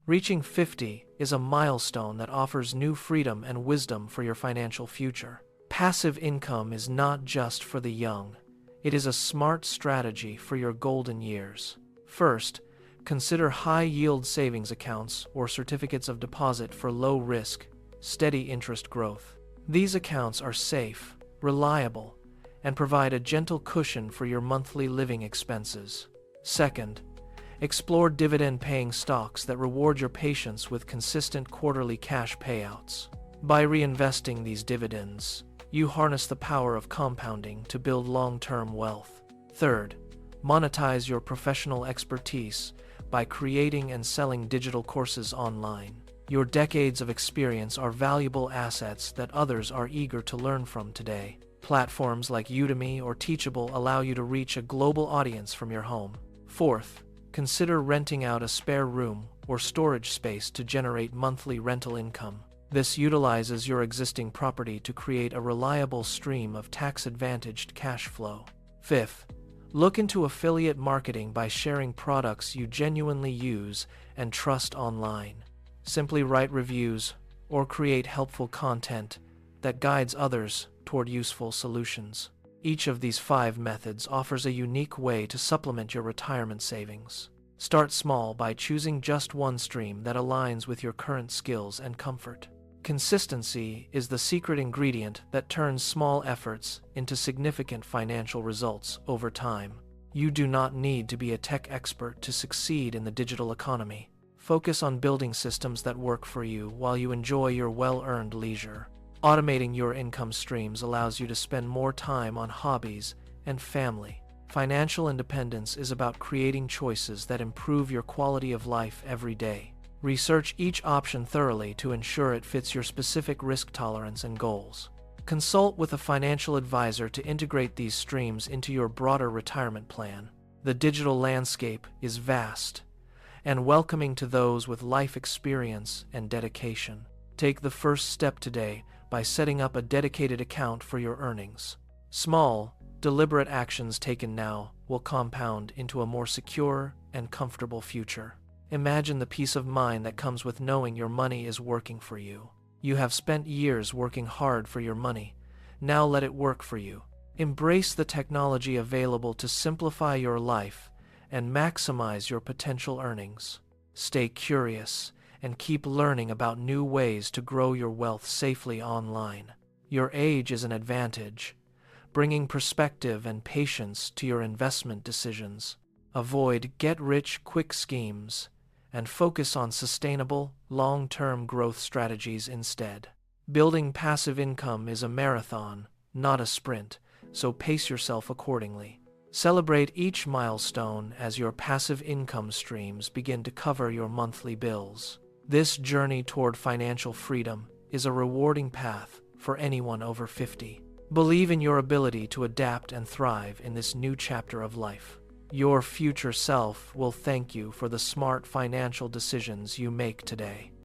Reaching 50 is a milestone that offers new freedom and wisdom for your financial future. Passive income is not just for the young. It is a smart strategy for your golden years. First, consider high-yield savings accounts or certificates of deposit for low-risk, steady interest growth. These accounts are safe, reliable, and provide a gentle cushion for your monthly living expenses. Second, explore dividend-paying stocks that reward your patience with consistent quarterly cash payouts. By reinvesting these dividends, you harness the power of compounding to build long-term wealth. Third, monetize your professional expertise by creating and selling digital courses online. Your decades of experience are valuable assets that others are eager to learn from today. Platforms like Udemy or Teachable allow you to reach a global audience from your home. Fourth, consider renting out a spare room or storage space to generate monthly rental income. This utilizes your existing property to create a reliable stream of tax-advantaged cash flow. Fifth, look into affiliate marketing by sharing products you genuinely use and trust online. Simply write reviews or create helpful content that guides others toward useful solutions. Each of these 5 methods offers a unique way to supplement your retirement savings. Start small by choosing just one stream that aligns with your current skills and comfort. Consistency is the secret ingredient that turns small efforts into significant financial results over time. You do not need to be a tech expert to succeed in the digital economy. Focus on building systems that work for you while you enjoy your well-earned leisure. Automating your income streams allows you to spend more time on hobbies and family. Financial independence is about creating choices that improve your quality of life every day. Research each option thoroughly to ensure it fits your specific risk tolerance and goals. Consult with a financial advisor to integrate these streams into your broader retirement plan. The digital landscape is vast and welcoming to those with life experience and dedication. Take the first step today by setting up a dedicated account for your earnings. Small, deliberate actions taken now will compound into a more secure and comfortable future. Imagine the peace of mind that comes with knowing your money is working for you. You have spent years working hard for your money. Now let it work for you. Embrace the technology available to simplify your life and maximize your potential earnings. Stay curious and keep learning about new ways to grow your wealth safely online. Your age is an advantage, bringing perspective and patience to your investment decisions. Avoid get-rich-quick schemes and focus on sustainable, long-term growth strategies instead. Building passive income is a marathon, not a sprint, so pace yourself accordingly. Celebrate each milestone as your passive income streams begin to cover your monthly bills. This journey toward financial freedom is a rewarding path for anyone over 50. Believe in your ability to adapt and thrive in this new chapter of life. Your future self will thank you for the smart financial decisions you make today.